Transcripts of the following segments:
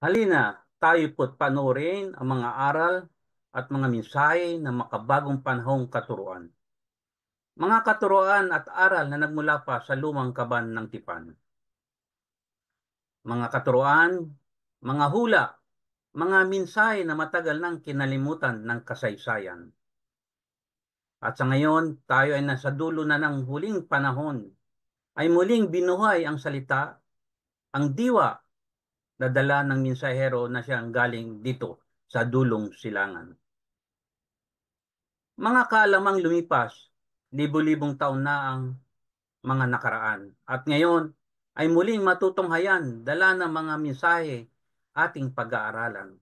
Halina, tayo po't panoorin ang mga aral at mga mensahe ng makabagong panahong katuruan. Mga katuruan at aral na nagmula pa sa lumang kaban ng tipan. Mga katuruan, mga hula, mga mensahe na matagal nang kinalimutan ng kasaysayan. At sa ngayon, tayo ay nasa dulo na ng huling panahon, ay muling binuhay ang salita, ang diwa na dala ng mensahero na siyang galing dito sa dulong silangan. Mga kaalamang lumipas, libo-libong taon na ang mga nakaraan. At ngayon ay muling matutunghayan dala ng mga mensahe ating pag-aaralan.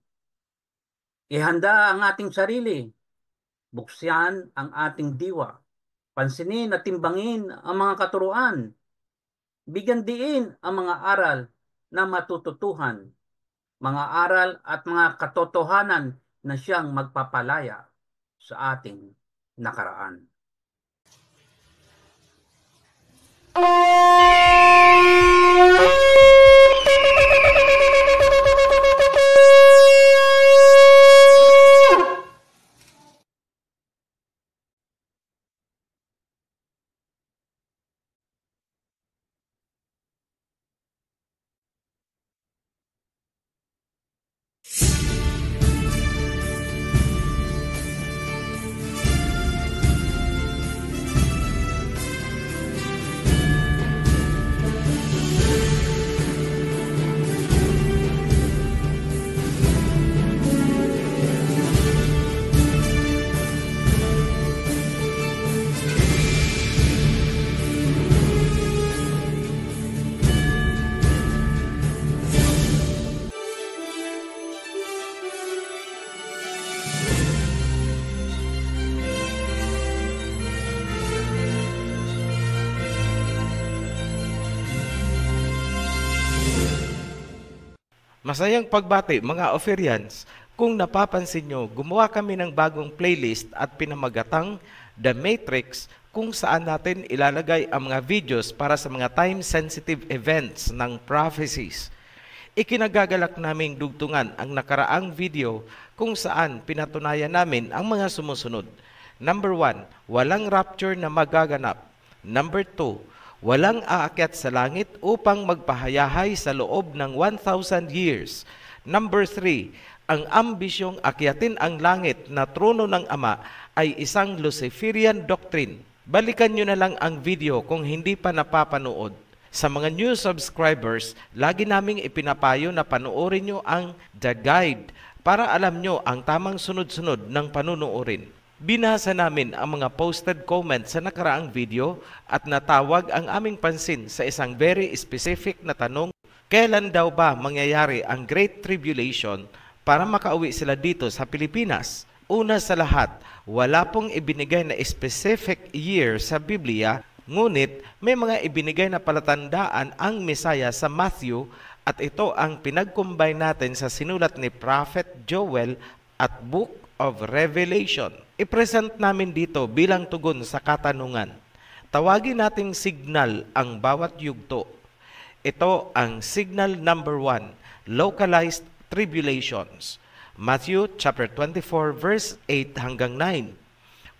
Ihanda ang ating sarili, buksan ang ating diwa, pansinin at timbangin ang mga katuruan, bigyan diin ang mga aral na matututuhan, mga aral at mga katotohanan na siyang magpapalaya sa ating nakaraan. Masayang pagbati mga Oferians. Kung napapansin nyo, gumawa kami ng bagong playlist at pinamagatang The Matrix kung saan natin ilalagay ang mga videos para sa mga time-sensitive events ng prophecies. Ikinagagalak naming dugtungan ang nakaraang video kung saan pinatunayan namin ang mga sumusunod. Number 1, walang rapture na magaganap. Number 2, walang aakyat sa langit upang magpahayahay sa loob ng 1,000 years. Number 3, ang ambisyong akyatin ang langit na trono ng Ama ay isang Luciferian doctrine. Balikan nyo na lang ang video kung hindi pa napapanood. Sa mga new subscribers, lagi naming ipinapayo na panoorin nyo ang The Guide para alam nyo ang tamang sunod-sunod ng panunuorin. Binasa namin ang mga posted comments sa nakaraang video at natawag ang aming pansin sa isang very specific na tanong, kailan daw ba mangyayari ang Great Tribulation para makauwi sila dito sa Pilipinas? Una sa lahat, wala pong ibinigay na specific year sa Biblia, ngunit may mga ibinigay na palatandaan ang Mesaya sa Matthew at ito ang pinag-combine natin sa sinulat ni Prophet Joel at Book of Revelation. I-present namin dito bilang tugon sa katanungan. Tawagin nating signal ang bawat yugto. Ito ang signal number 1, localized tribulations. Matthew chapter 24 verse 8 hanggang 9.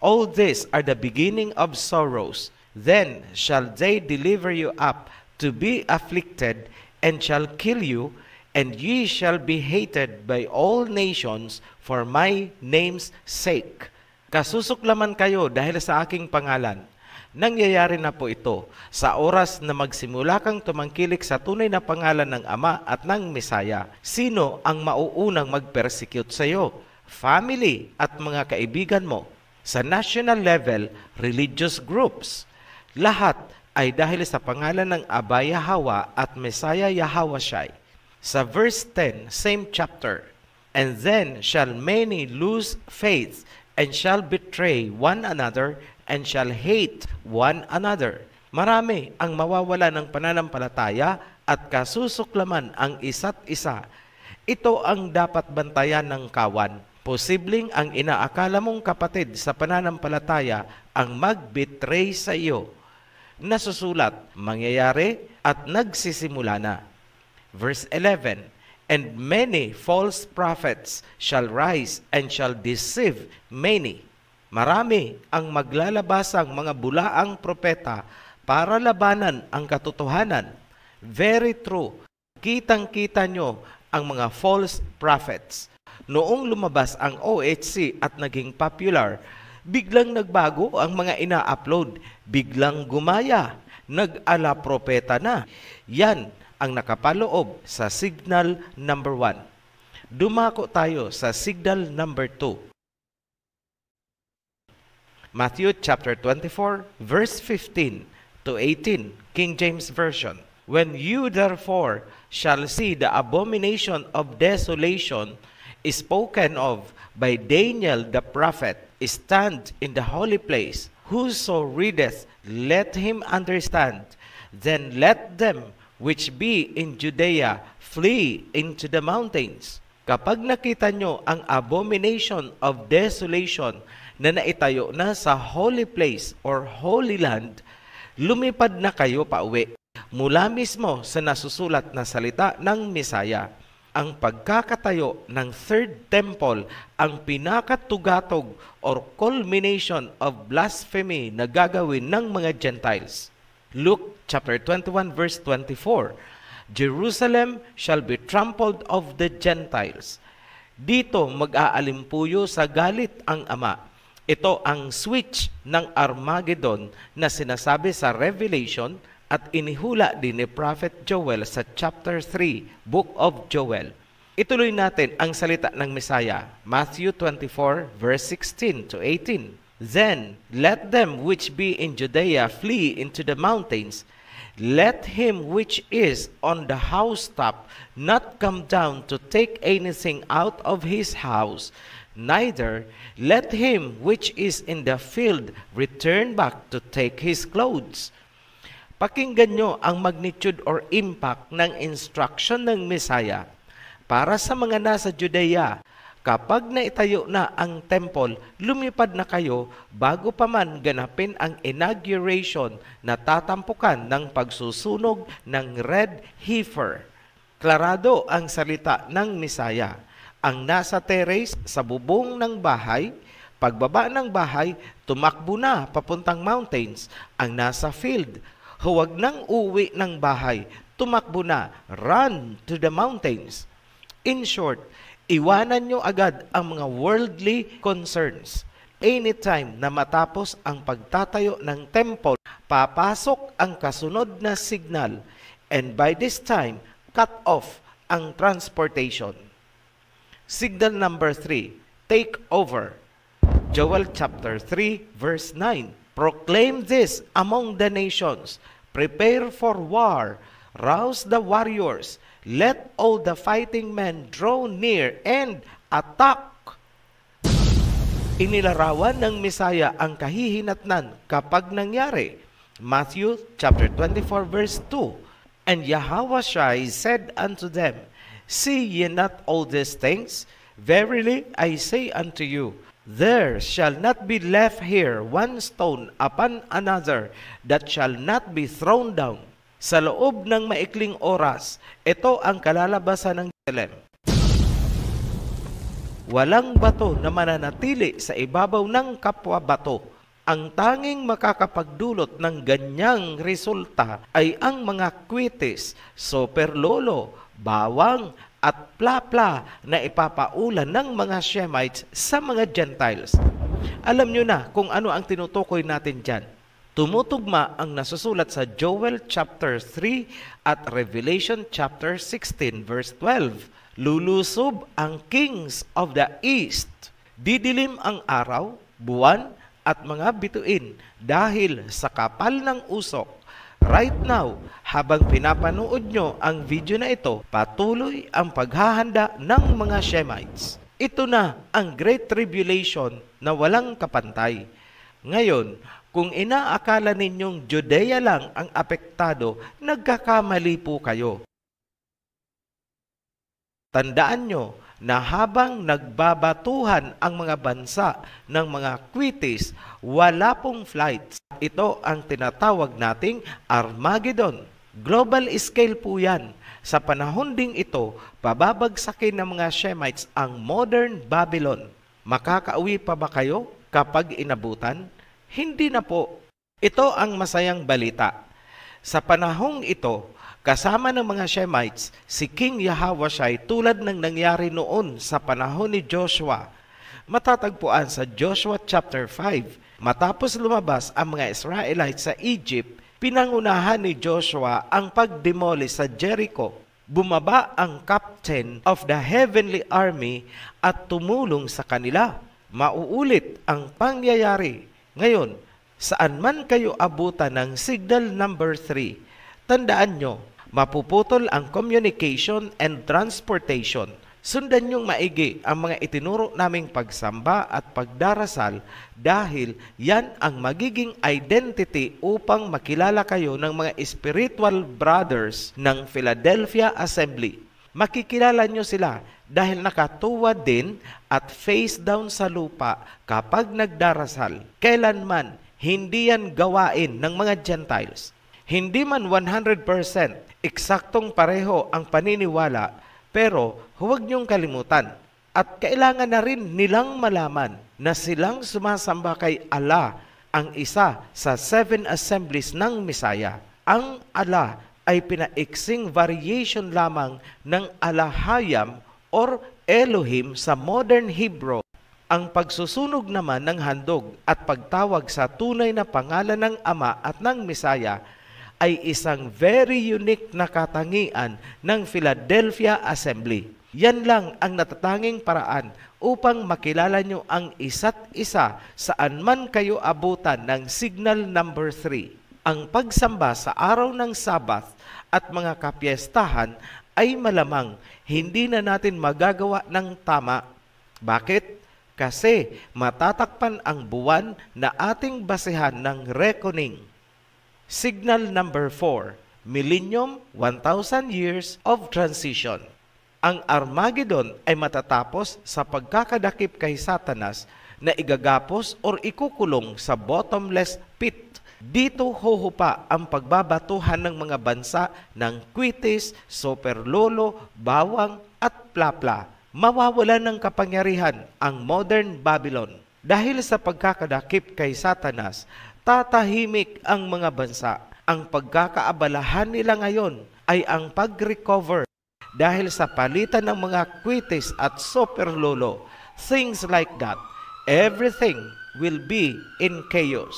All these are the beginning of sorrows. Then shall they deliver you up to be afflicted, and shall kill you, and ye shall be hated by all nations for my name's sake. Kasusuklaman kayo dahil sa aking pangalan. Nangyayari na po ito sa oras na magsimula kang tumangkilik sa tunay na pangalan ng Ama at ng Mesaya. Sino ang mauunang mag-persecute sa iyo? Family at mga kaibigan mo. Sa national level, religious groups. Lahat ay dahil sa pangalan ng Aba Yahweh at Mesaya Yahawashai. Sa verse 10, same chapter, and then shall many lose faith, and shall betray one another, and shall hate one another. Marami ang mawawala ng pananampalataya at kasusuklaman ang isa't isa. Ito ang dapat bantayan ng kawan. Posibleng ang inaakala mong kapatid sa pananampalataya ang mag-betray sa iyo. Nasusulat, mangyayari at nagsisimula na. Verse 11, And many false prophets shall rise and shall deceive many. Marami ang maglalabasang mga bulaang propeta para labanan ang katotohanan. Very true. Kitang-kita nyo ang mga false prophets. Noong lumabas ang OHC at naging popular, biglang nagbago ang mga ina-upload. Biglang gumaya. Nag-ala propeta na. Yan ang nakapaloob sa signal number 1. Dumako tayo sa signal number 2. Matthew chapter 24, verse 15 to 18, King James Version. When you therefore shall see the abomination of desolation spoken of by Daniel the prophet stand in the holy place, whoso readeth, let him understand. Then let them which be in Judea flee into the mountains. Kapag nakita nyo ang abomination of desolation na naitayo na sa holy place or holy land, lumipad na kayo pauwi. Mula mismo sa nasusulat na salita ng Misaya, ang pagkakatayo ng third temple ang pinakatugatog or culmination of blasphemy na gagawin ng mga Gentiles. Luke chapter 21 verse 24, Jerusalem shall be trampled of the Gentiles. Dito mag-aalimpuyo sa galit ang Ama. Ito ang switch ng Armageddon na sinasabi sa Revelation at inihula din ni Prophet Joel sa chapter 3, Book of Joel. Ituloy natin ang salita ng Mesaya, Matthew 24, verse 16 to 18. Then let them which be in Judea flee into the mountains. Let him which is on the housetop not come down to take anything out of his house. Neither let him which is in the field return back to take his clothes. Pakinggan nyo ang magnitude or impact ng instruction ng Messiah para sa mga nasa Judea. Kapag naitayo na ang temple, lumipad na kayo bago pa man ganapin ang inauguration na tatampukan ng pagsusunog ng red heifer. Klarado ang salita ng Messiah. Ang nasa terrace sa bubong ng bahay, pagbaba ng bahay, tumakbo na papuntang mountains. Ang nasa field, huwag nang uwi ng bahay, tumakbo na, run to the mountains. In short, iwanan nyo agad ang mga worldly concerns. Anytime na matapos ang pagtatayo ng temple, papasok ang kasunod na signal, and by this time, cut off ang transportation. Signal number 3, take over. Joel chapter 3 verse 9. Proclaim this among the nations. Prepare for war. Rouse the warriors. Let all the fighting men draw near and attack. Inilarawan ng Misaya ang kahihinatnan kapag nangyari. Matthew chapter 24 verse 2. And Yahushua said unto them, See ye not all these things? Verily I say unto you, there shall not be left here one stone upon another that shall not be thrown down. Sa loob ng maikling oras, ito ang kalalabasan ng Jerusalem. Walang bato na mananatili sa ibabaw ng kapwa bato. Ang tanging makakapagdulot ng ganyang resulta ay ang mga kwitis, superlolo, bawang, at plapla na ipapaulan ng mga Shemites sa mga Gentiles. Alam nyo na kung ano ang tinutukoy natin dyan. Tumutugma ang nasusulat sa Joel chapter 3 at Revelation chapter 16 verse 12. Lulusob ang kings of the east. Didilim ang araw, buwan, at mga bituin dahil sa kapal ng usok. Right now, habang pinapanood nyo ang video na ito, patuloy ang paghahanda ng mga Shemites. Ito na ang Great Tribulation na walang kapantay. Ngayon, kung inaakala ninyong Judea lang ang apektado, nagkakamali po kayo. Tandaan nyo na habang nagbabatuhan ang mga bansa ng mga kwitis, wala pong flights. Ito ang tinatawag nating Armageddon. Global scale po yan. Sa panahon ding ito, pababagsakin ng mga Shemites ang modern Babylon. Makakauwi pa ba kayo kapag inabutan? Hindi na po. Ito ang masayang balita. Sa panahong ito, kasama ng mga Shemites, si King Yahawashai tulad ng nangyari noon sa panahon ni Joshua. Matatagpuan sa Joshua chapter 5. Matapos lumabas ang mga Israelites sa Egypt, pinangunahan ni Joshua ang pagdemolish sa Jericho. Bumaba ang captain of the heavenly army at tumulong sa kanila. Mauulit ang pangyayari. Ngayon, saan man kayo abutan ng signal number 3, tandaan nyo, mapuputol ang communication and transportation. Sundan niyong maigi ang mga itinuro naming pagsamba at pagdarasal dahil yan ang magiging identity upang makilala kayo ng mga spiritual brothers ng Philadelphia Assembly. Makikilala niyo sila dahil nakatuwad din at face down sa lupa kapag nagdarasal. Kailanman, hindi yan gawain ng mga Gentiles. Hindi man 100% eksaktong pareho ang paniniwala, pero huwag niyong kalimutan at kailangan na rin nilang malaman na silang sumasamba kay Allah, ang isa sa 7 assemblies ng Misaya. Ang Allah ay pinaiksing variation lamang ng Alahayam or Elohim sa modern Hebrew. Ang pagsusunog naman ng handog at pagtawag sa tunay na pangalan ng Ama at ng Misaya ay isang very unique na katangian ng Philadelphia Assembly. Yan lang ang natatanging paraan upang makilala nyo ang isa't isa saan man kayo abutan ng signal number 3. Ang pagsamba sa araw ng Sabath at mga kapiestahan ay malamang hindi na natin magagawa ng tama. Bakit? Kasi matatakpan ang buwan na ating basehan ng reckoning. Signal number 4, Millennium, 1,000 years of transition. Ang Armageddon ay matatapos sa pagkakadakip kay Satanas na igagapos or ikukulong sa bottomless pit. Dito huhupa ang pagbabatuhan ng mga bansa ng Kwitis, Superlolo, Bawang at Plapla. Mawawala ng kapangyarihan ang modern Babylon. Dahil sa pagkakadakip kay Satanas, tatahimik ang mga bansa. Ang pagkakaabalahan nila ngayon ay ang pag-recover dahil sa palitan ng mga Kwitis at Superlolo. Things like that. Everything will be in chaos.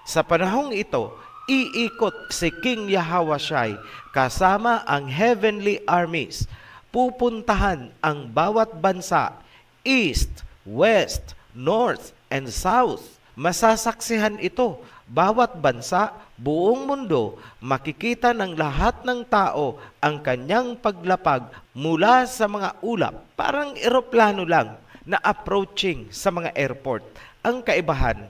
Sa panahong ito, iikot si King Yahawashai kasama ang heavenly armies. Pupuntahan ang bawat bansa, east, west, north, and south. Masasaksihan ito, bawat bansa, buong mundo, makikita ng lahat ng tao ang kanyang paglapag mula sa mga ulap, parang eroplano lang na approaching sa mga airport. Ang kaibahan,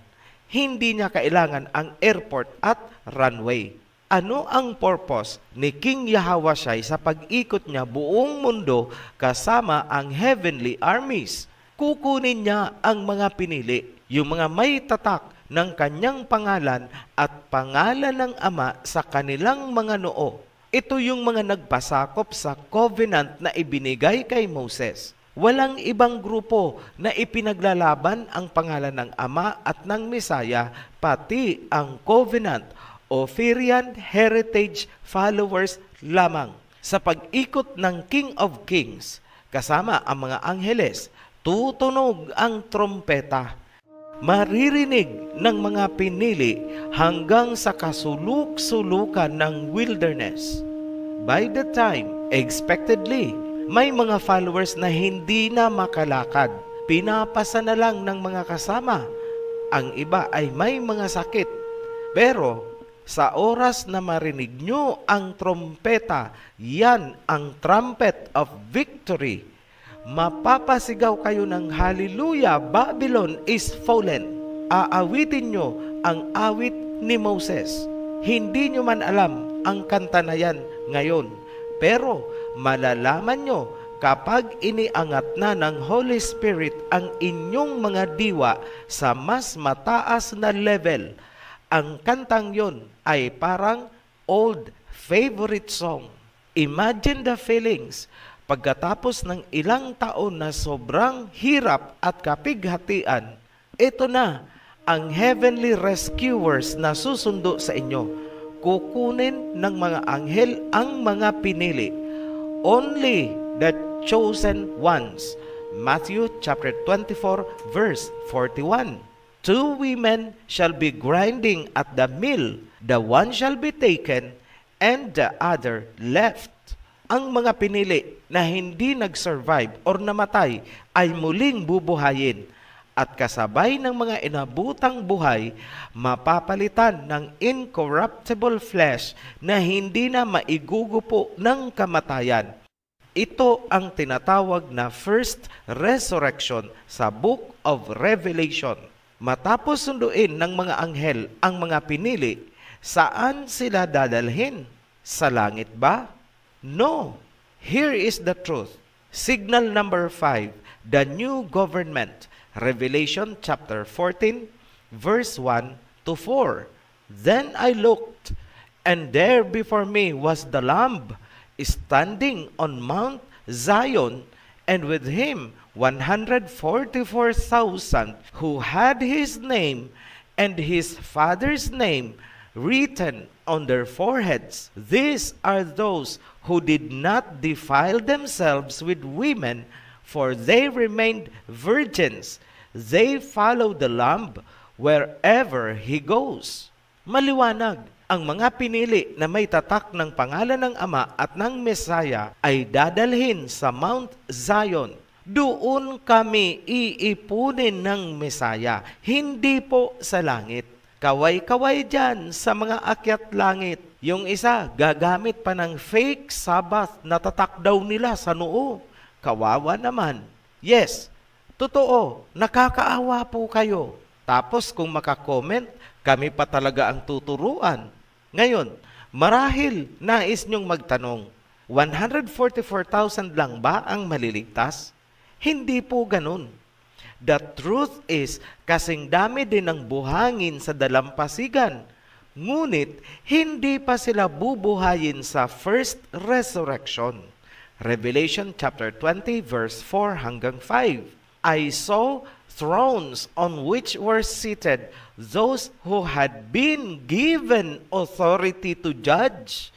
hindi niya kailangan ang airport at runway. Ano ang purpose ni King Yahawashai sa pag-ikot niya buong mundo kasama ang heavenly armies? Kukunin niya ang mga pinili, yung mga may tatak ng kanyang pangalan at pangalan ng Ama sa kanilang mga noo. Ito yung mga nagpasakop sa covenant na ibinigay kay Moses. Walang ibang grupo na ipinaglalaban ang pangalan ng Ama at ng Mesaya, pati ang covenant Ophirian heritage followers lamang. Sa pag-ikot ng King of Kings, kasama ang mga angheles, tutunog ang trompeta. Maririnig ng mga pinili hanggang sa kasuluk-sulukan ng wilderness. By the time, expectedly, may mga followers na hindi na makalakad. Pinapasa na lang ng mga kasama. Ang iba ay may mga sakit. Pero sa oras na marinig nyo ang trompeta, yan ang trumpet of victory. Mapapasigaw kayo ng Hallelujah, Babylon is fallen. Aawitin nyo ang awit ni Moses. Hindi nyo man alam ang kanta na yan ngayon, pero malalaman nyo kapag iniangat na ng Holy Spirit ang inyong mga diwa sa mas mataas na level. Ang kantang yon ay parang old favorite song. Imagine the feelings pagkatapos ng ilang taon na sobrang hirap at kapighatian. Ito na ang heavenly rescuers na susundo sa inyo. Kukunin ng mga anghel ang mga pinili. Only the chosen ones. Matthew chapter 24 verse 41. Two women shall be grinding at the mill. The one shall be taken and the other left. Ang mga pinili na hindi nag-survive or namatay ay muling bubuhayin. At kasabay ng mga inabutang buhay, mapapalitan ng incorruptible flesh na hindi na maigugupo ng kamatayan. Ito ang tinatawag na first resurrection sa Book of Revelation. Matapos sunduin ng mga anghel ang mga pinili, saan sila dadalhin? Sa langit ba? No. Here is the truth. Signal number 5, the new government. Revelation chapter 14, verse 1 to 4. Then I looked, and there before me was the Lamb, standing on Mount Zion, and with him 144,000 who had his name and his father's name written on their foreheads. These are those who did not defile themselves with women, for they remained virgins. They follow the Lamb wherever he goes. Maliwanag, ang mga pinili na may tatak ng pangalan ng Ama at ng Mesaya ay dadalhin sa Mount Zion. Doon kami iipunin ng Mesaya, hindi po sa langit. Kaway-kaway dyan sa mga akyat langit. Yung isa, gagamit pa ng fake Sabbath na tatak daw nila sa noo. Kawawa naman. Yes, totoo, nakakaawa po kayo. Tapos kung makakomment, kami pa talaga ang tuturuan. Ngayon, marahil nais niyong magtanong, 144,000 lang ba ang maliligtas? Hindi po ganun. The truth is, kasing dami din ng buhangin sa dalampasigan. Ngunit, hindi pa sila bubuhayin sa first resurrection. Revelation chapter 20 verse 4 hanggang 5. I saw thrones on which were seated those who had been given authority to judge.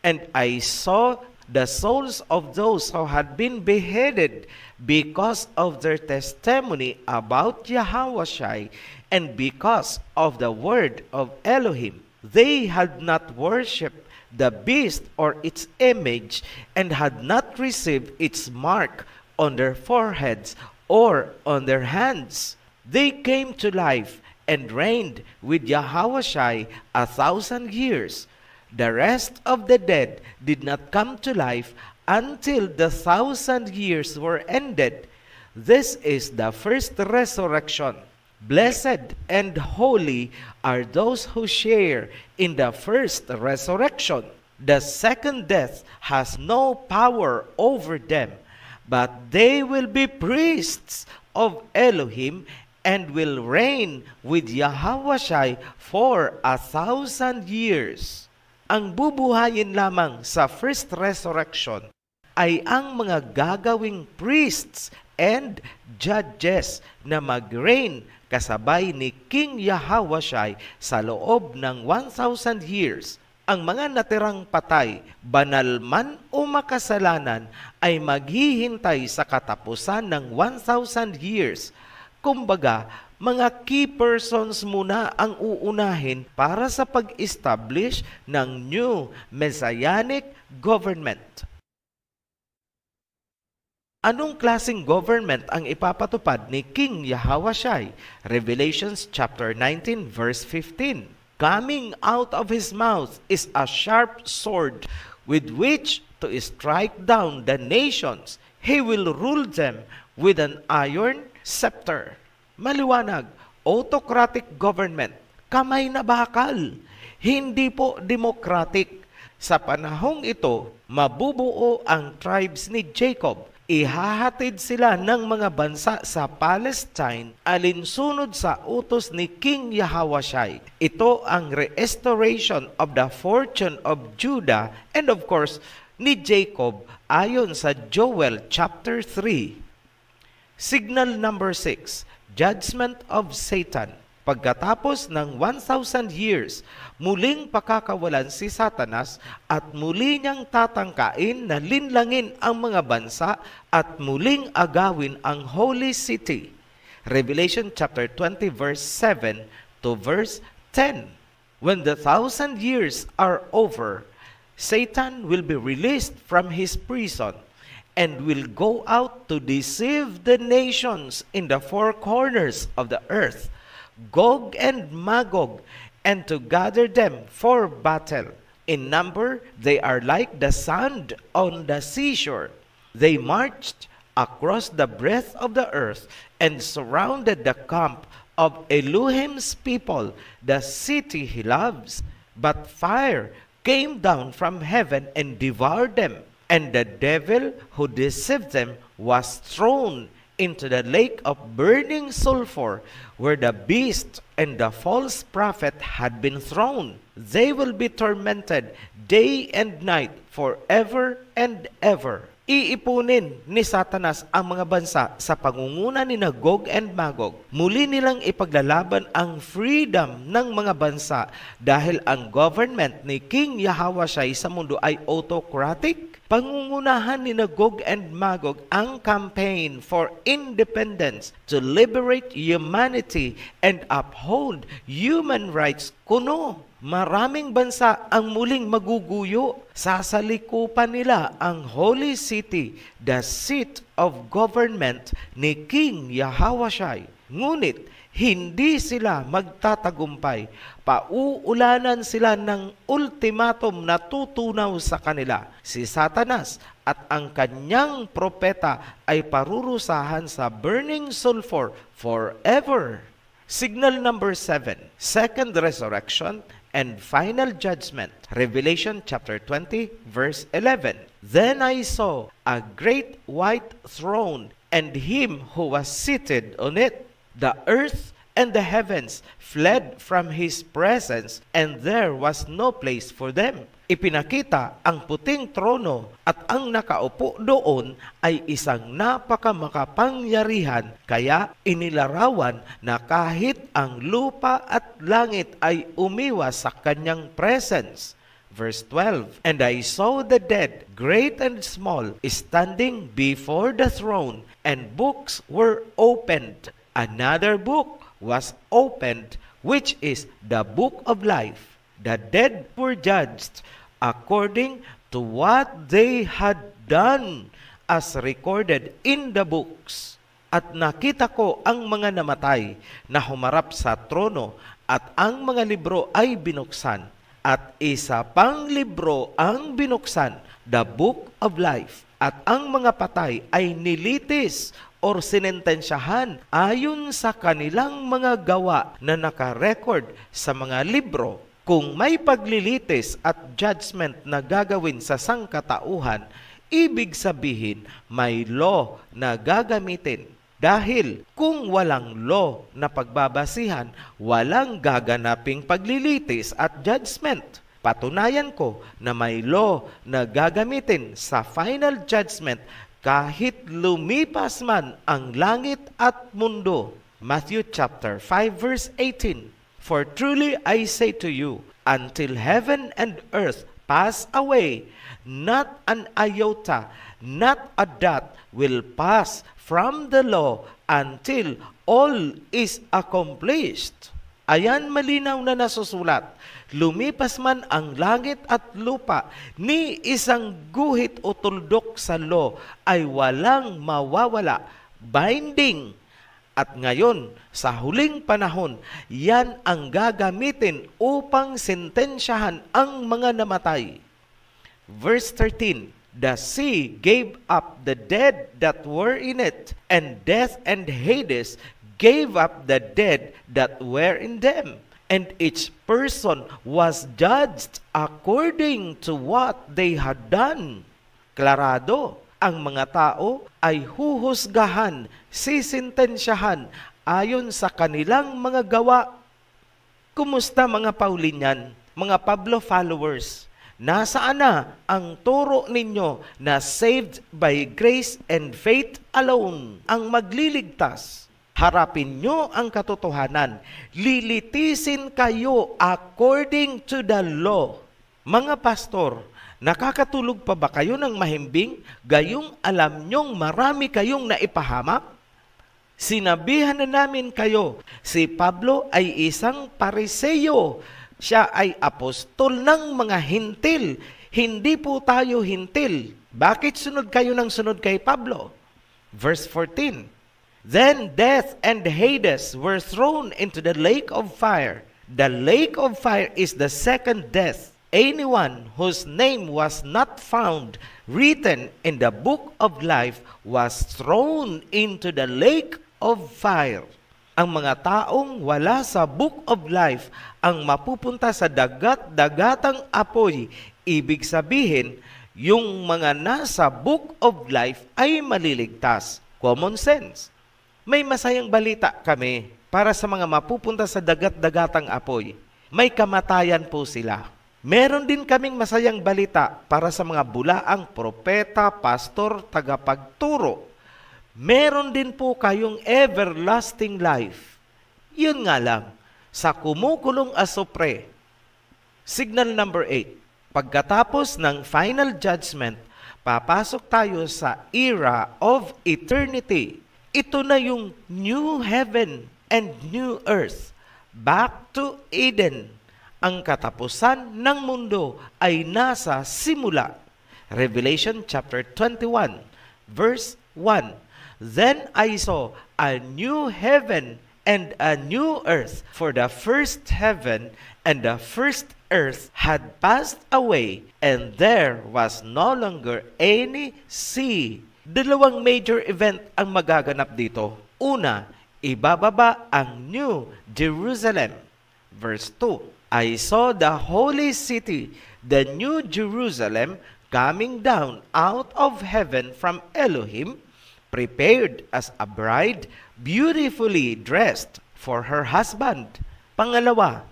And I saw the souls of those who had been beheaded because of their testimony about Yahweh and because of the word of Elohim. They had not worshipped the beast or its image and had not received its mark on their foreheads or on their hands. They came to life and reigned with Yahweh 1,000 years. The rest of the dead did not come to life until the 1,000 years were ended. This is the first resurrection. Blessed and holy are those who share in the first resurrection. The second death has no power over them, but they will be priests of Elohim and will reign with Yahweh for 1,000 years. Ang bubuhayin lamang sa first resurrection ay ang mga gagawing priests and judges na mag-reign kasabay ni King Yahweh sa loob ng 1,000 years. Ang mga natirang patay, banal man o makasalanan, ay maghihintay sa katapusan ng 1,000 years. Kumbaga, mga key persons muna ang uunahin para sa pag-establish ng new messianic government. Anong klaseng government ang ipapatupad ni King Yahweh? Revelations chapter 19 verse 15. Coming out of his mouth is a sharp sword with which to strike down the nations. He will rule them with an iron scepter. Maliwanag, autocratic government, kamay na bakal, hindi po democratic. Sa panahong ito, mabubuo ang tribes ni Jacob. Ihahatid sila ng mga bansa sa Palestine alinsunod sa utos ni King Yahweh. Ito ang restoration of the fortune of Judah and of course, ni Jacob ayon sa Joel chapter 3. Signal number 6, judgment of Satan. Pagkatapos ng 1,000 years, muling pakakawalan si Satanas at muli niyang tatangkain na linlangin ang mga bansa at muling agawin ang Holy City. Revelation chapter 20 verse 7 to verse 10. When the 1,000 years are over, Satan will be released from his prison and will go out to deceive the nations in the four corners of the earth, Gog and Magog, and to gather them for battle. In number, they are like the sand on the seashore. They marched across the breadth of the earth and surrounded the camp of Elohim's people, the city he loves. But fire came down from heaven and devoured them, and the devil who deceived them was thrown into the lake of burning sulfur, where the beast and the false prophet had been thrown. They will be tormented day and night forever and ever. Iipunin ni Satanas ang mga bansa sa pangunguna ni Gog and Magog. Muli nilang ipaglalaban ang freedom ng mga bansa dahil ang government ni King Yahawashai sa mundo ay autocratic. Pangungunahan ni Gog and Magog ang campaign for independence to liberate humanity and uphold human rights kuno. Maraming bansa ang muling maguguyo. Sasalikupan nila ang Holy City, the seat of government ni King Yahawashai. Ngunit hindi sila magtatagumpay. Pauulanan sila ng ultimatum na tutunaw sa kanila. Si Satanas at ang kanyang propeta ay parurusahan sa burning sulfur forever. Signal number 7, second resurrection and final judgment. Revelation chapter 20 verse 11. Then I saw a great white throne and him who was seated on it. The earth and the heavens fled from his presence, and there was no place for them. Ipinakita ang puting trono at ang nakaupo doon ay isang napakamakapangyarihan, kaya inilarawan na kahit ang lupa at langit ay umiwas sa kanyang presence. Verse 12, and I saw the dead, great and small, standing before the throne, and books were opened. Another book was opened, which is the book of life. The dead were judged according to what they had done, as recorded in the books. At nakita ko ang mga namatay na humarap sa trono, at ang mga libro ay binuksan. At isa pang libro ang binuksan, the book of life. At ang mga patay ay nilitis or sinentensyahan ayon sa kanilang mga gawa na nakarecord sa mga libro. Kung may paglilitis at judgment na gagawin sa sangkatauhan, ibig sabihin may law na gagamitin. Dahil kung walang law na pagbabasihan, walang gaganaping paglilitis at judgment. Patunayan ko na may law na gagamitin sa final judgment kahit lumipas man ang langit at mundo. Matthew chapter 5 verse 18. For truly I say to you, until heaven and earth pass away, not an iota, not a dot will pass from the law until all is accomplished. Ayan malinaw na nasusulat. Lumipas man ang langit at lupa, ni isang guhit o tuldok sa law ay walang mawawala. Binding. At ngayon, sa huling panahon, yan ang gagamitin upang sentensyahan ang mga namatay. Verse 13, the sea gave up the dead that were in it, and death and Hades gave up the dead that were in them. And each person was judged according to what they had done. Klarado, ang mga tao ay huhusgahan, sisintensyahan ayon sa kanilang mga gawa. Kumusta mga Paulinian, mga Pablo followers? Nasaan na ang turo ninyo na saved by grace and faith alone ang magliligtas? Harapin nyo ang katotohanan. Lilitisin kayo according to the law. Mga pastor, nakakatulog pa ba kayo ng mahimbing gayong alam nyong marami kayong naipahamak? Sinabihan na namin kayo, si Pablo ay isang Pariseo. Siya ay apostol ng mga hintil. Hindi po tayo hintil. Bakit sunod kayo ng sunod kay Pablo? Verse 14, Then death and Hades were thrown into the lake of fire. The lake of fire is the second death. Anyone whose name was not found written in the book of life was thrown into the lake of fire. Ang mga taong wala sa book of life ang mapupunta sa dagat-dagatang apoy. Ibig sabihin, yung mga nasa book of life ay maliligtas. Common sense. May masayang balita kami para sa mga mapupunta sa dagat-dagatang apoy. May kamatayan po sila. Meron din kaming masayang balita para sa mga bulaang propeta, pastor, tagapagturo. Meron din po kayong everlasting life. Yun nga lang, sa kumukulong asupre. Signal number 8. Pagkatapos ng final judgment, papasok tayo sa era of eternity. Ito na yung new heaven and new earth. Back to Eden. Ang katapusan ng mundo ay nasa simula. Revelation chapter 21, verse 1. Then I saw a new heaven and a new earth, for the first heaven and the first earth had passed away, and there was no longer any sea. Dalawang major event ang magaganap dito. Una, ibababa ang New Jerusalem. Verse 2. I saw the holy city, the New Jerusalem, coming down out of heaven from Elohim, prepared as a bride, beautifully dressed for her husband. Pangalawa,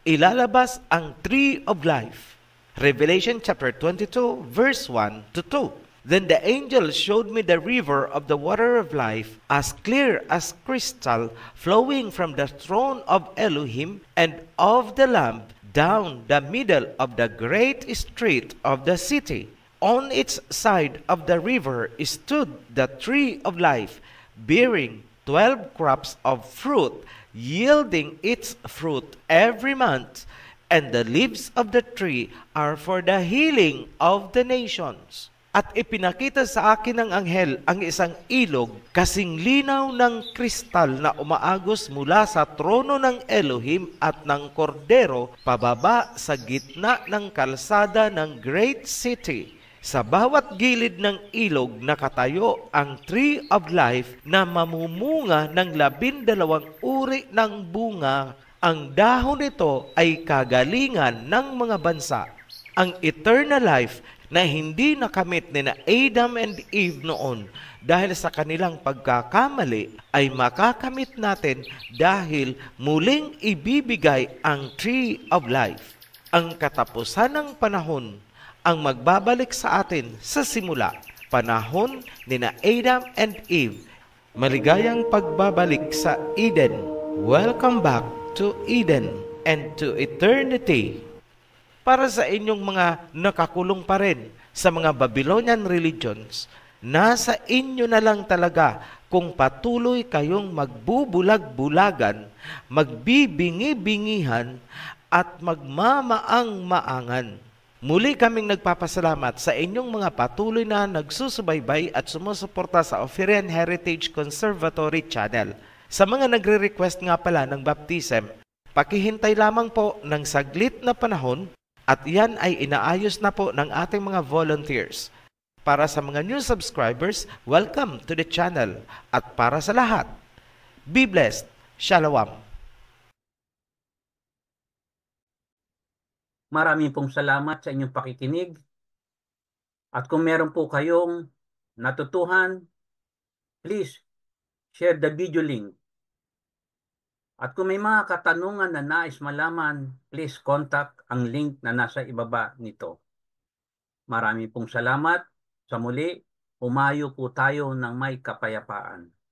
ilalabas ang tree of life. Revelation chapter 22, verse 1 to 2. Then the angel showed me the river of the water of life, as clear as crystal, flowing from the throne of Elohim and of the Lamb down the middle of the great street of the city. On its side of the river stood the tree of life, bearing 12 crops of fruit, yielding its fruit every month, and the leaves of the tree are for the healing of the nations. At ipinakita sa akin ng anghel ang isang ilog kasing linaw ng kristal na umaagos mula sa trono ng Elohim at ng Kordero pababa sa gitna ng kalsada ng great city. Sa bawat gilid ng ilog nakatayo ang tree of life na mamumunga ng 12 uri ng bunga. Ang dahon nito ay kagalingan ng mga bansa. Ang eternal life na hindi nakamit ni na Adam and Eve noon dahil sa kanilang pagkakamali ay makakamit natin dahil muling ibibigay ang tree of life. Ang katapusan ng panahon ang magbabalik sa atin sa simula, panahon ni na Adam and Eve. Maligayang pagbabalik sa Eden. Welcome back to Eden and to eternity. Para sa inyong mga nakakulong pa rin sa mga Babylonian religions, nasa inyo na lang talaga kung patuloy kayong magbubulag-bulagan, magbibingi-bingihan, at magmamaang-maangan. Muli kaming nagpapasalamat sa inyong mga patuloy na nagsusubaybay at sumusuporta sa Oferian Heritage Conservatory Channel. Sa mga nagre-request nga pala ng baptism, pakihintay lamang po ng saglit na panahon at yan ay inaayos na po ng ating mga volunteers. Para sa mga new subscribers, welcome to the channel. At para sa lahat, be blessed. Shalom. Maraming pong salamat sa inyong pakikinig. At kung meron po kayong natutuhan, please share the video link. At kung may mga katanungan na nais malaman, please contact ang link na nasa ibaba nito. Marami pong salamat. Sa muli, umayo po tayo ng may kapayapaan.